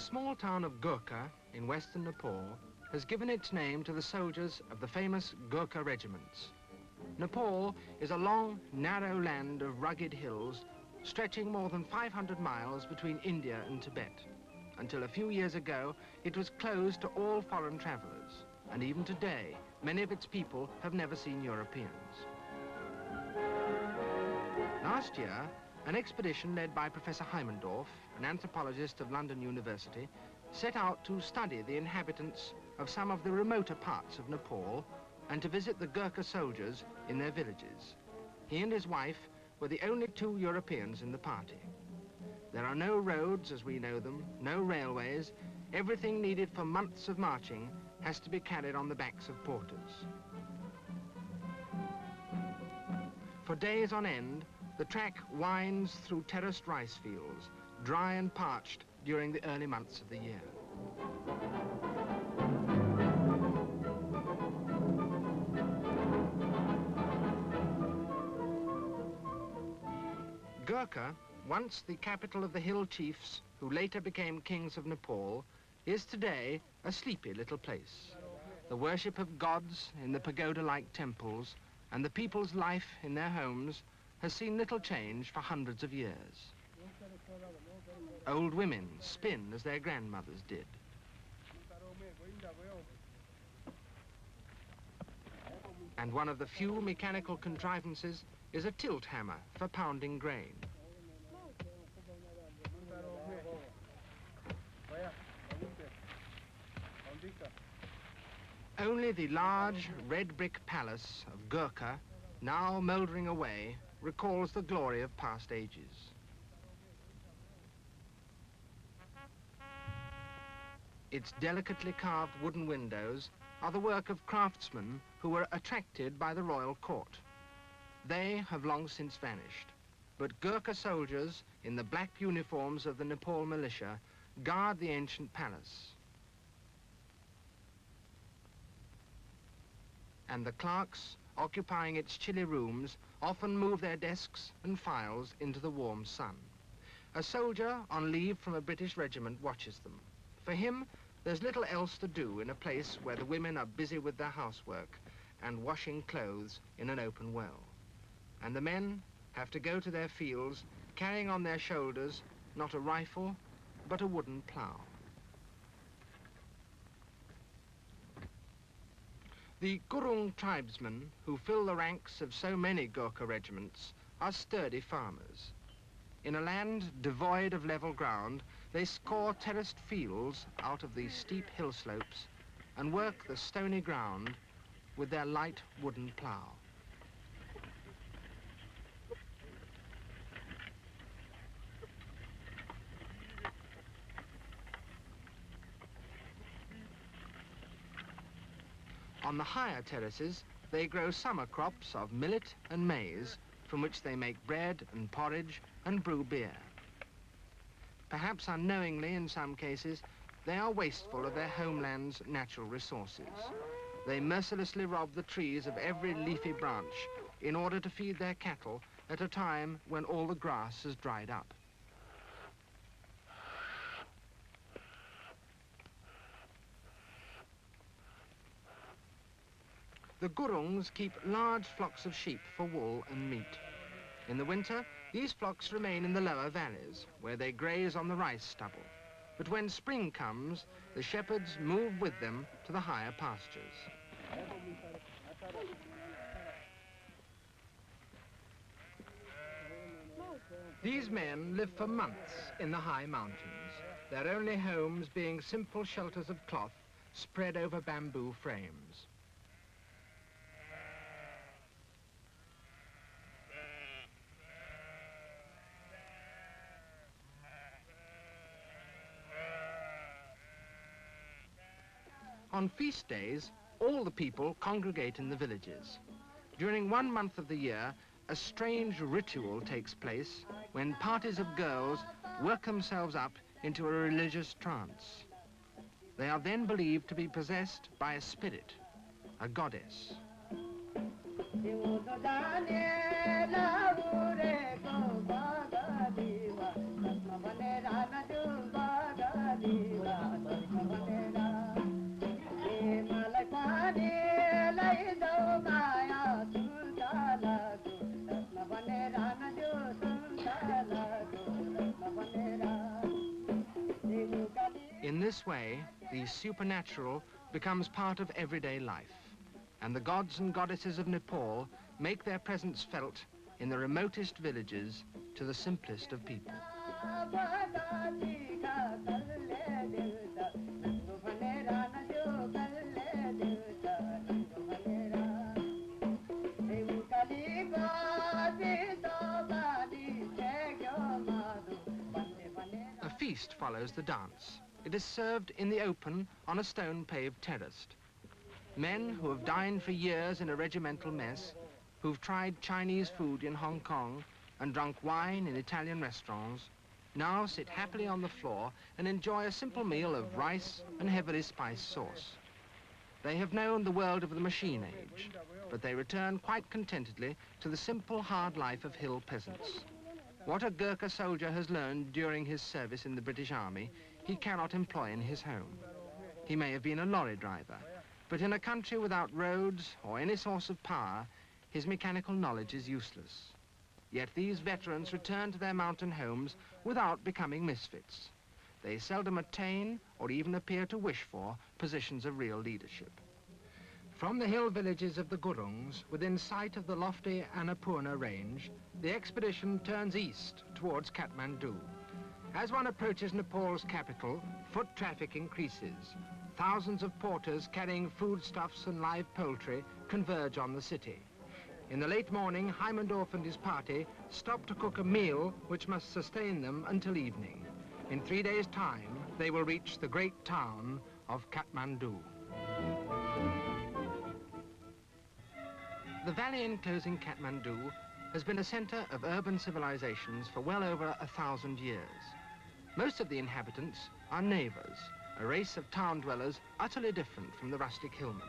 small town of Gurkha in western Nepal has given its name to the soldiers of the famous Gurkha regiments. Nepal is a long, narrow land of rugged hills stretching more than 500 miles between India and Tibet. Until a few years ago, it was closed to all foreign travelers, and even today, many of its people have never seen Europeans. Last year, an expedition led by Professor Heimendorff, an anthropologist of London University, set out to study the inhabitants of some of the remoter parts of Nepal and to visit the Gurkha soldiers in their villages. He and his wife were the only two Europeans in the party. There are no roads as we know them, no railways. Everything needed for months of marching has to be carried on the backs of porters. For days on end, the track winds through terraced rice fields, dry and parched during the early months of the year. Gurkha, once the capital of the hill chiefs who later became kings of Nepal, is today a sleepy little place. The worship of gods in the pagoda-like temples and the people's life in their homes has seen little change for hundreds of years. Old women spin as their grandmothers did. And one of the few mechanical contrivances is a tilt hammer for pounding grain. Only the large red brick palace of Gurkha, now mouldering away, recalls the glory of past ages. Its delicately carved wooden windows are the work of craftsmen who were attracted by the royal court. They have long since vanished, but Gurkha soldiers in the black uniforms of the Nepal militia guard the ancient palace. And the clerks occupying its chilly rooms often move their desks and files into the warm sun. A soldier on leave from a British regiment watches them. For him, there's little else to do in a place where the women are busy with their housework and washing clothes in an open well. And the men have to go to their fields carrying on their shoulders not a rifle, but a wooden plough. The Gurung tribesmen who fill the ranks of so many Gurkha regiments are sturdy farmers. In a land devoid of level ground, they score terraced fields out of the steep hill slopes and work the stony ground with their light wooden plough. On the higher terraces, they grow summer crops of millet and maize, from which they make bread and porridge and brew beer. Perhaps unknowingly in some cases, they are wasteful of their homeland's natural resources. They mercilessly rob the trees of every leafy branch in order to feed their cattle at a time when all the grass has dried up. The Gurungs keep large flocks of sheep for wool and meat. In the winter, these flocks remain in the lower valleys, where they graze on the rice stubble. But when spring comes, the shepherds move with them to the higher pastures. These men live for months in the high mountains, their only homes being simple shelters of cloth spread over bamboo frames. On feast days, all the people congregate in the villages. During 1 month of the year, a strange ritual takes place when parties of girls work themselves up into a religious trance. They are then believed to be possessed by a spirit, a goddess. this way, the supernatural becomes part of everyday life, and the gods and goddesses of Nepal make their presence felt in the remotest villages to the simplest of people. A feast follows the dance. It is served in the open on a stone-paved terrace. Men who have dined for years in a regimental mess, who've tried Chinese food in Hong Kong and drunk wine in Italian restaurants, now sit happily on the floor and enjoy a simple meal of rice and heavily spiced sauce. They have known the world of the machine age, but they return quite contentedly to the simple, hard life of hill peasants. What a Gurkha soldier has learned during his service in the British Army, he cannot employ in his home. He may have been a lorry driver, but in a country without roads or any source of power, his mechanical knowledge is useless. Yet these veterans return to their mountain homes without becoming misfits. They seldom attain or even appear to wish for positions of real leadership. From the hill villages of the Gurungs, within sight of the lofty Annapurna range, the expedition turns east towards Kathmandu. As one approaches Nepal's capital, foot traffic increases. Thousands of porters carrying foodstuffs and live poultry converge on the city. In the late morning, Heimendorf and his party stop to cook a meal which must sustain them until evening. In 3 days' time, they will reach the great town of Kathmandu. The valley enclosing Kathmandu has been a center of urban civilizations for well over 1,000 years. Most of the inhabitants are neighbors, a race of town dwellers utterly different from the rustic hillmen.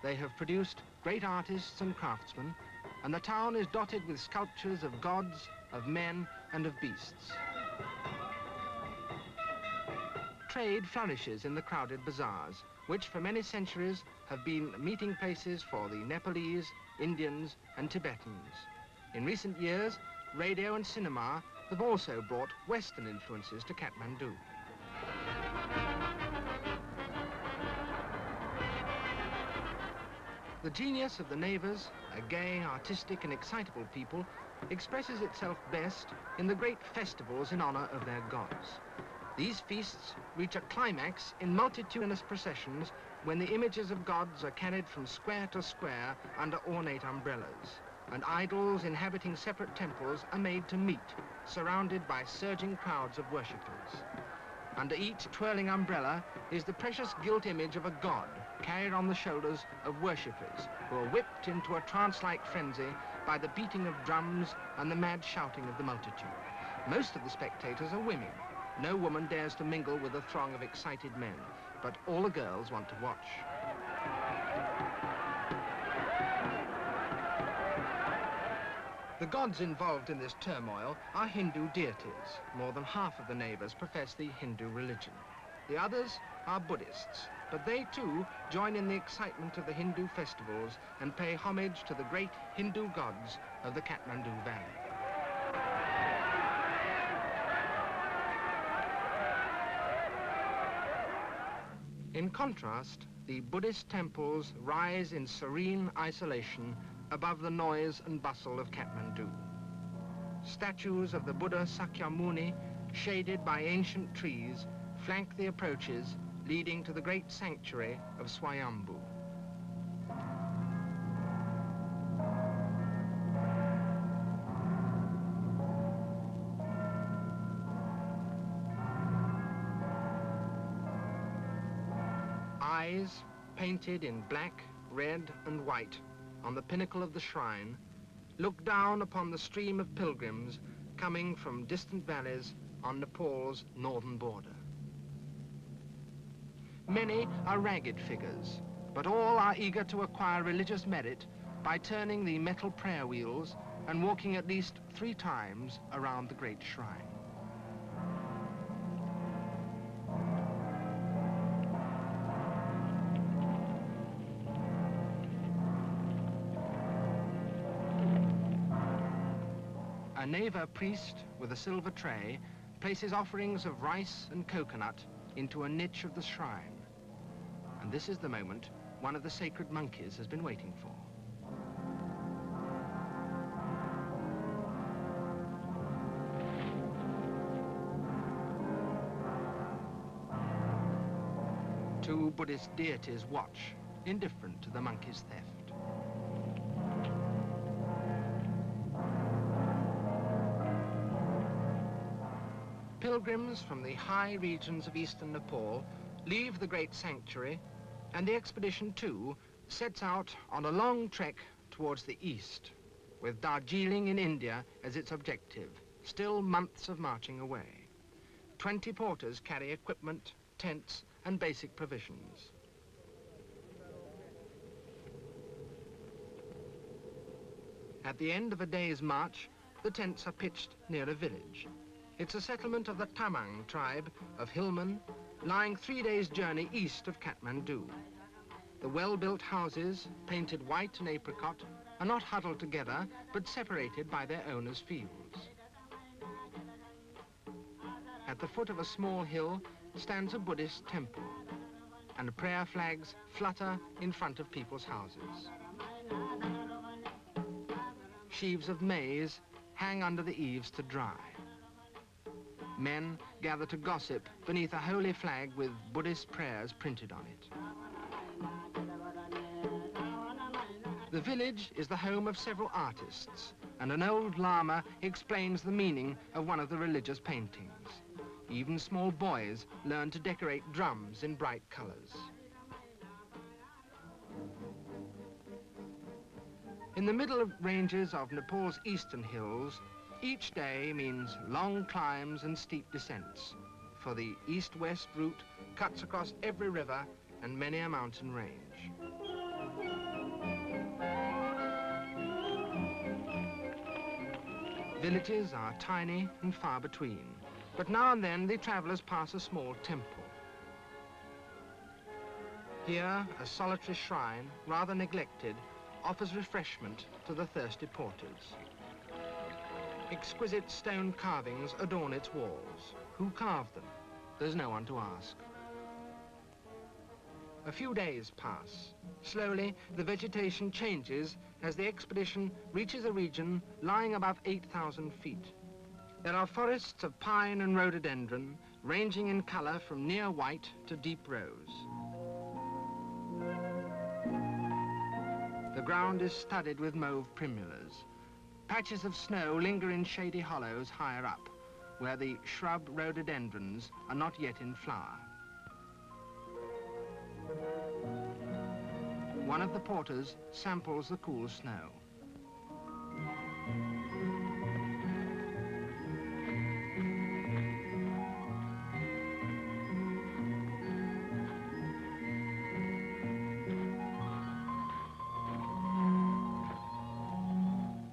They have produced great artists and craftsmen, and the town is dotted with sculptures of gods, of men, and of beasts. Trade flourishes in the crowded bazaars, which for many centuries have been meeting places for the Nepalese, Indians, and Tibetans. In recent years, radio and cinema have also brought Western influences to Kathmandu. The genius of the Navas, a gay, artistic, and excitable people, expresses itself best in the great festivals in honor of their gods. These feasts reach a climax in multitudinous processions when the images of gods are carried from square to square under ornate umbrellas, and idols inhabiting separate temples are made to meet, surrounded by surging crowds of worshippers. Under each twirling umbrella is the precious gilt image of a god carried on the shoulders of worshippers who are whipped into a trance-like frenzy by the beating of drums and the mad shouting of the multitude. Most of the spectators are women. No woman dares to mingle with a throng of excited men, but all the girls want to watch. The gods involved in this turmoil are Hindu deities. More than half of the neighbors profess the Hindu religion. The others are Buddhists, but they too join in the excitement of the Hindu festivals and pay homage to the great Hindu gods of the Kathmandu Valley. In contrast, the Buddhist temples rise in serene isolation above the noise and bustle of Kathmandu. Statues of the Buddha Sakyamuni, shaded by ancient trees, flank the approaches leading to the great sanctuary of Swayambhu. Eyes painted in black, red, and white on the pinnacle of the shrine look down upon the stream of pilgrims coming from distant valleys on Nepal's northern border. Many are ragged figures, but all are eager to acquire religious merit by turning the metal prayer wheels and walking at least 3 times around the great shrine. A Neva priest with a silver tray places offerings of rice and coconut into a niche of the shrine. And this is the moment one of the sacred monkeys has been waiting for. Two Buddhist deities watch, indifferent to the monkey's theft. Pilgrims from the high regions of eastern Nepal leave the great sanctuary, and the expedition too sets out on a long trek towards the east, with Darjeeling in India as its objective, still months of marching away. 20 porters carry equipment, tents, and basic provisions. At the end of a day's march, the tents are pitched near a village. It's a settlement of the Tamang tribe of hillmen, lying 3 days' journey east of Kathmandu. The well-built houses, painted white and apricot, are not huddled together, but separated by their owners' fields. At the foot of a small hill stands a Buddhist temple, and prayer flags flutter in front of people's houses. Sheaves of maize hang under the eaves to dry. Men gather to gossip beneath a holy flag with Buddhist prayers printed on it. The village is the home of several artists, and an old lama explains the meaning of one of the religious paintings. Even small boys learn to decorate drums in bright colors. In the middle ranges of Nepal's eastern hills, each day means long climbs and steep descents, for the east-west route cuts across every river and many a mountain range. Villages are tiny and far between, but now and then the travelers pass a small temple. Here, a solitary shrine, rather neglected, offers refreshment to the thirsty porters. Exquisite stone carvings adorn its walls. Who carved them? There's no one to ask. A few days pass. Slowly, the vegetation changes as the expedition reaches a region lying above 8,000 feet. There are forests of pine and rhododendron, ranging in color from near white to deep rose. The ground is studded with mauve primulas. Patches of snow linger in shady hollows higher up, where the shrub rhododendrons are not yet in flower. One of the porters samples the cool snow.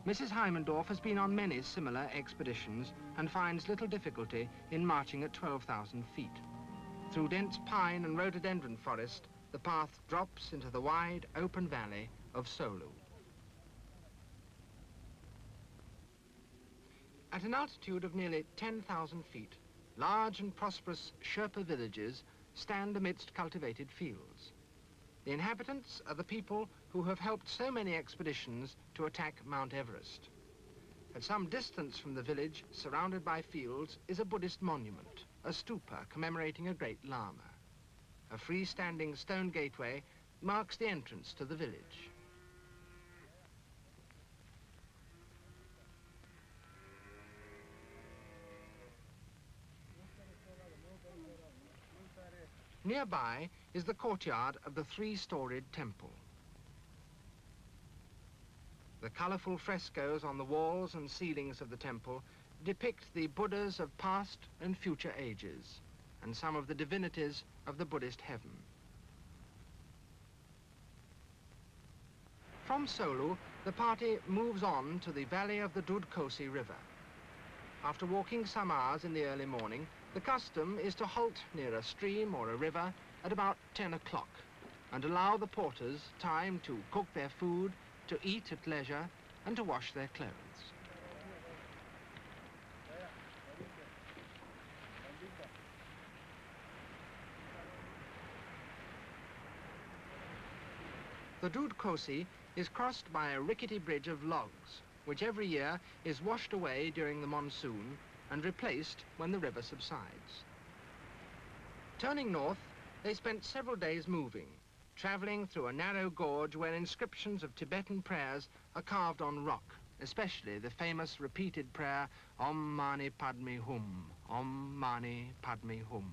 Mrs. Heimendorf has been on many similar expeditions and finds little difficulty in marching at 12,000 feet. Through dense pine and rhododendron forest, the path drops into the wide, open valley of Solu. At an altitude of nearly 10,000 feet, large and prosperous Sherpa villages stand amidst cultivated fields. The inhabitants are the people who have helped so many expeditions to attack Mount Everest. At some distance from the village, surrounded by fields, is a Buddhist monument, a stupa commemorating a great lama. A freestanding stone gateway marks the entrance to the village. Nearby is the courtyard of the three-storied temple. The colorful frescoes on the walls and ceilings of the temple depict the Buddhas of past and future ages, and some of the divinities of the Buddhist heaven. From Solu, the party moves on to the valley of the Dudkosi River. After walking some hours in the early morning, the custom is to halt near a stream or a river at about 10 o'clock and allow the porters time to cook their food, to eat at leisure, and to wash their clothes. The Dud Kosi is crossed by a rickety bridge of logs, which every year is washed away during the monsoon and replaced when the river subsides. Turning north, they spent several days moving, traveling through a narrow gorge where inscriptions of Tibetan prayers are carved on rock, especially the famous repeated prayer, Om Mani Padme Hum, Om Mani Padme Hum.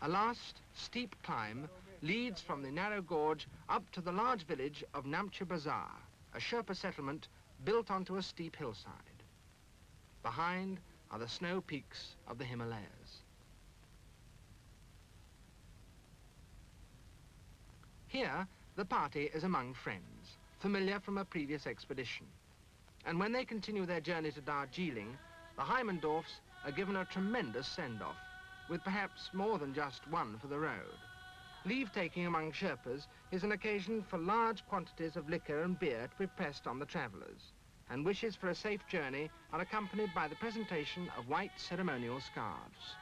A last steep climb leads from the narrow gorge up to the large village of Namche Bazaar, a Sherpa settlement built onto a steep hillside. Behind are the snow peaks of the Himalayas. Here, the party is among friends, familiar from a previous expedition. And when they continue their journey to Darjeeling, the Heimendorfs are given a tremendous send-off, with perhaps more than just one for the road. Leave-taking among Sherpas is an occasion for large quantities of liquor and beer to be pressed on the travellers, and wishes for a safe journey are accompanied by the presentation of white ceremonial scarves.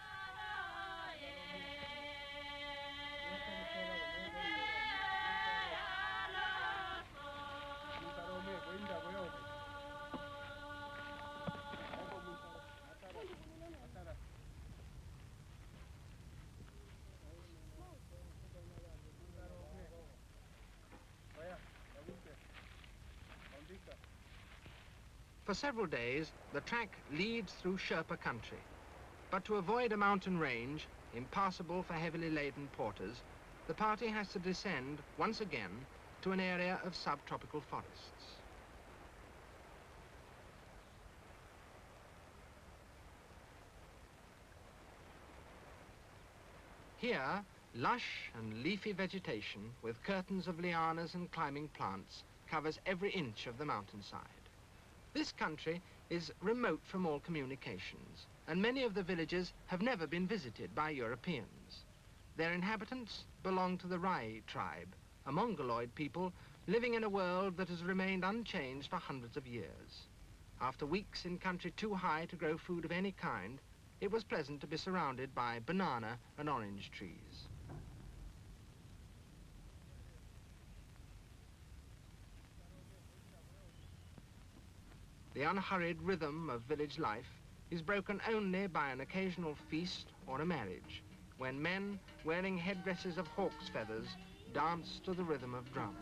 For several days, the track leads through Sherpa country. But to avoid a mountain range, impassable for heavily laden porters, the party has to descend once again to an area of subtropical forests. Here, lush and leafy vegetation with curtains of lianas and climbing plants covers every inch of the mountainside. This country is remote from all communications, and many of the villages have never been visited by Europeans. Their inhabitants belong to the Rai tribe, a Mongoloid people living in a world that has remained unchanged for hundreds of years. After weeks in country too high to grow food of any kind, it was pleasant to be surrounded by banana and orange trees. The unhurried rhythm of village life is broken only by an occasional feast or a marriage, when men, wearing headdresses of hawk's feathers, dance to the rhythm of drums.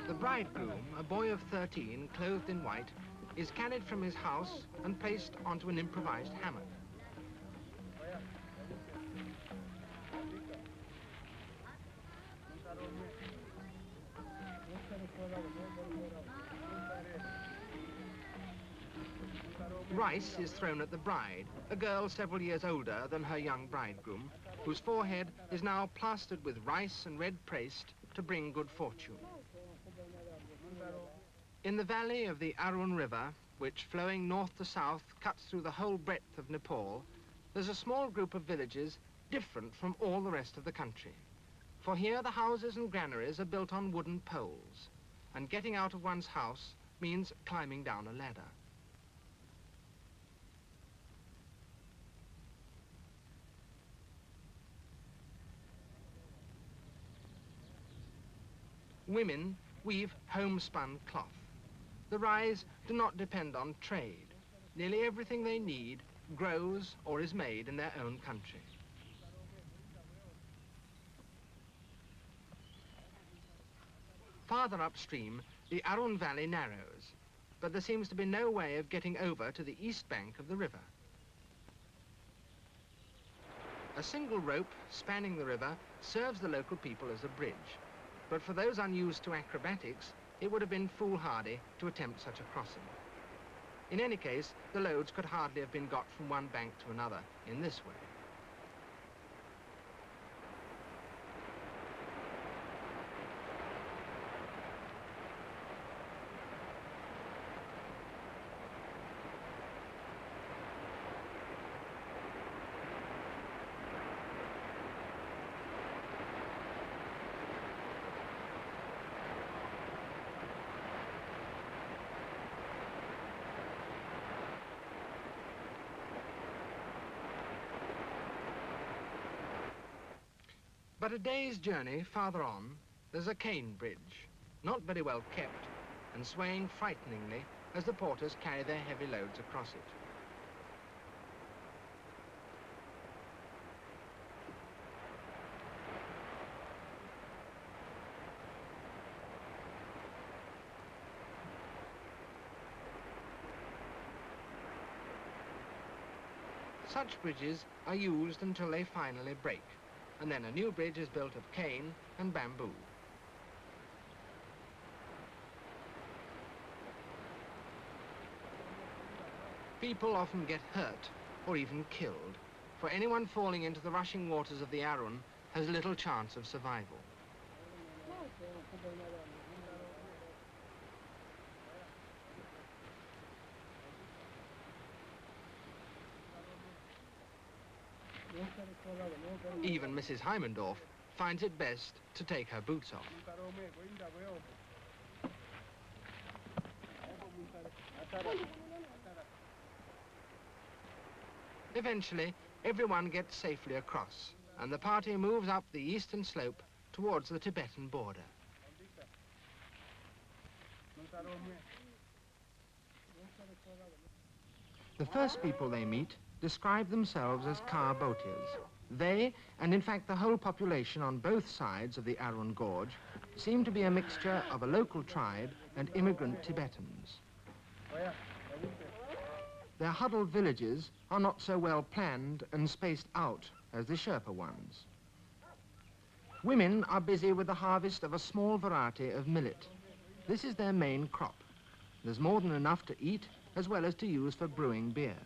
The bridegroom, a boy of 13, clothed in white, is carried from his house and placed onto an improvised hammock. Rice is thrown at the bride, a girl several years older than her young bridegroom, whose forehead is now plastered with rice and red paste to bring good fortune. In the valley of the Arun River, which flowing north to south cuts through the whole breadth of Nepal, there's a small group of villages different from all the rest of the country. For here the houses and granaries are built on wooden poles, and getting out of one's house means climbing down a ladder. Women weave homespun cloth. The Rais do not depend on trade. Nearly everything they need grows or is made in their own country. Farther upstream, the Arun Valley narrows, but there seems to be no way of getting over to the east bank of the river. A single rope spanning the river serves the local people as a bridge, but for those unused to acrobatics, it would have been foolhardy to attempt such a crossing. In any case, the loads could hardly have been got from one bank to another in this way. But a day's journey farther on, there's a cane bridge, not very well kept, and swaying frighteningly as the porters carry their heavy loads across it. Such bridges are used until they finally break, and then a new bridge is built of cane and bamboo. People often get hurt or even killed, for anyone falling into the rushing waters of the Arun has little chance of survival. Even Mrs. Heimendorf finds it best to take her boots off. Eventually, everyone gets safely across, and the party moves up the eastern slope towards the Tibetan border. The first people they meet describe themselves as Ka Botias. They, and in fact the whole population on both sides of the Arun Gorge, seem to be a mixture of a local tribe and immigrant Tibetans. Their huddled villages are not so well planned and spaced out as the Sherpa ones. Women are busy with the harvest of a small variety of millet. This is their main crop. There's more than enough to eat as well as to use for brewing beer.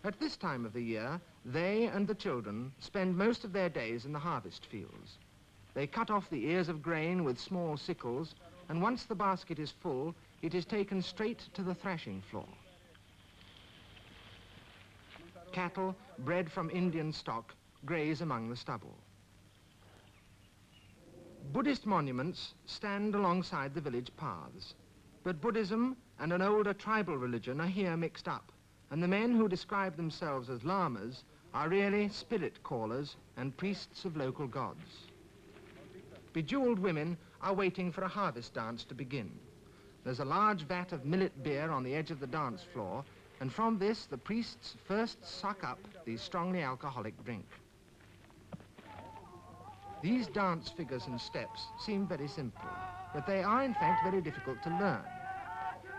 At this time of the year, they and the children spend most of their days in the harvest fields. They cut off the ears of grain with small sickles, and once the basket is full, it is taken straight to the thrashing floor. Cattle, bred from Indian stock, graze among the stubble. Buddhist monuments stand alongside the village paths, but Buddhism and an older tribal religion are here mixed up, and the men who describe themselves as lamas are really spirit callers and priests of local gods. Bejeweled women are waiting for a harvest dance to begin. There's a large vat of millet beer on the edge of the dance floor, and from this the priests first suck up the strongly alcoholic drink. These dance figures and steps seem very simple, but they are in fact very difficult to learn.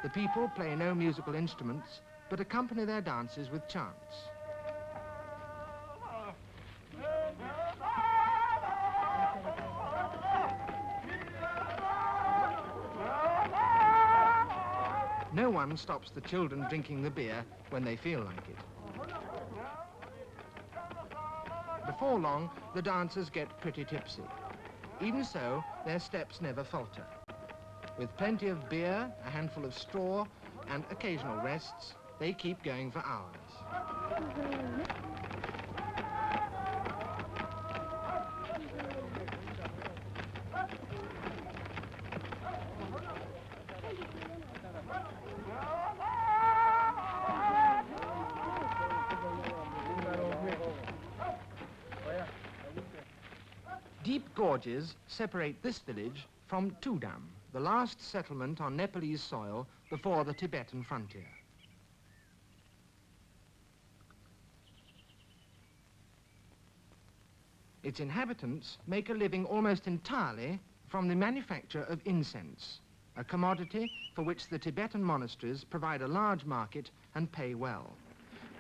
The people play no musical instruments, but accompany their dances with chants. No one stops the children drinking the beer when they feel like it. Before long, the dancers get pretty tipsy. Even so, their steps never falter. With plenty of beer, a handful of straw, and occasional rests, they keep going for hours. Deep gorges separate this village from Tudam, the last settlement on Nepalese soil before the Tibetan frontier. Its inhabitants make a living almost entirely from the manufacture of incense, a commodity for which the Tibetan monasteries provide a large market and pay well.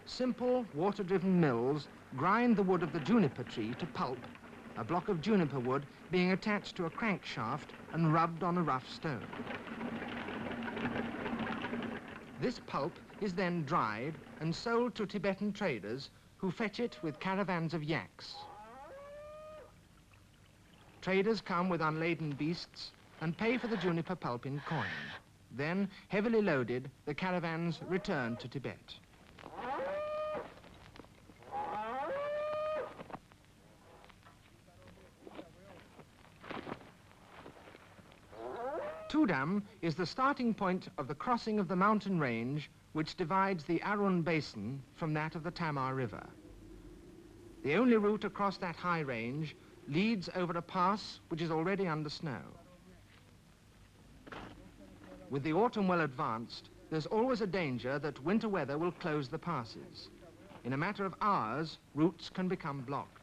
Simple, water-driven mills grind the wood of the juniper tree to pulp, a block of juniper wood being attached to a crankshaft and rubbed on a rough stone. This pulp is then dried and sold to Tibetan traders who fetch it with caravans of yaks. Traders come with unladen beasts and pay for the juniper pulp in coin. Then, heavily loaded, the caravans return to Tibet. Tudam is the starting point of the crossing of the mountain range which divides the Arun Basin from that of the Tamar River. The only route across that high range leads over a pass which is already under snow. With the autumn well advanced, there's always a danger that winter weather will close the passes. In a matter of hours, routes can become blocked.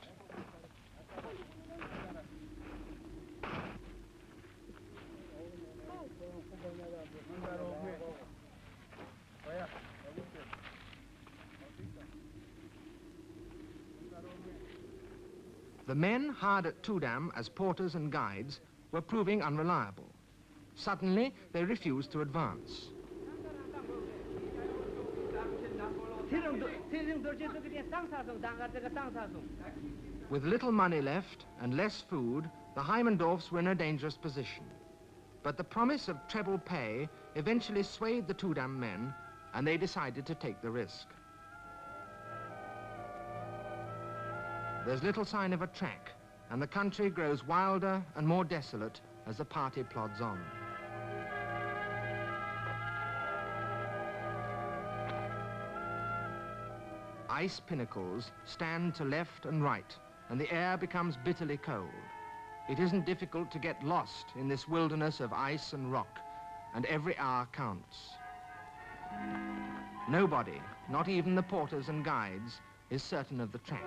The men hired at Tudam as porters and guides were proving unreliable. Suddenly, they refused to advance. With little money left and less food, the Heimendorfs were in a dangerous position. But the promise of treble pay eventually swayed the Tudam men, and they decided to take the risk. There's little sign of a track, and the country grows wilder and more desolate as the party plods on. Ice pinnacles stand to left and right, and the air becomes bitterly cold. It isn't difficult to get lost in this wilderness of ice and rock, and every hour counts. Nobody, not even the porters and guides, is certain of the track.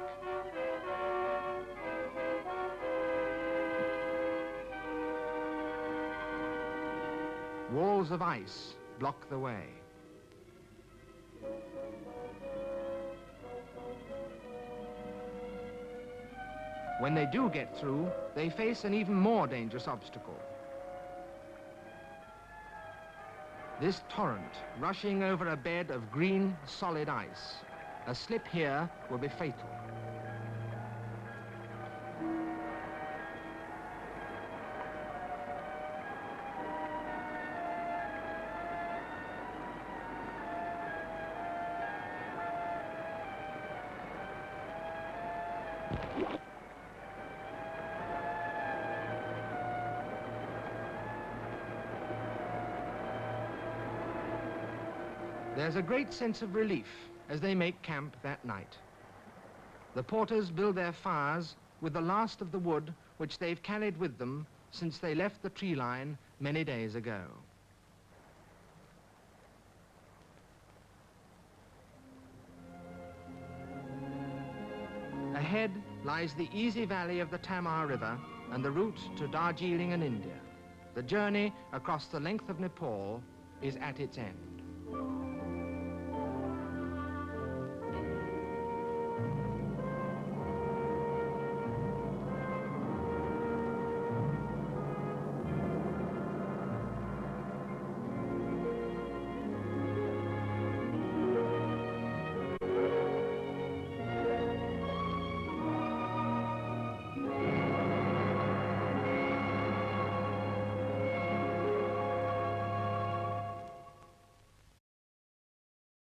Walls of ice block the way. When they do get through, they face an even more dangerous obstacle. This torrent rushing over a bed of green, solid ice. A slip here will be fatal. There's a great sense of relief as they make camp that night. The porters build their fires with the last of the wood which they've carried with them since they left the tree line many days ago. Ahead lies the easy valley of the Tamar River and the route to Darjeeling and India. The journey across the length of Nepal is at its end.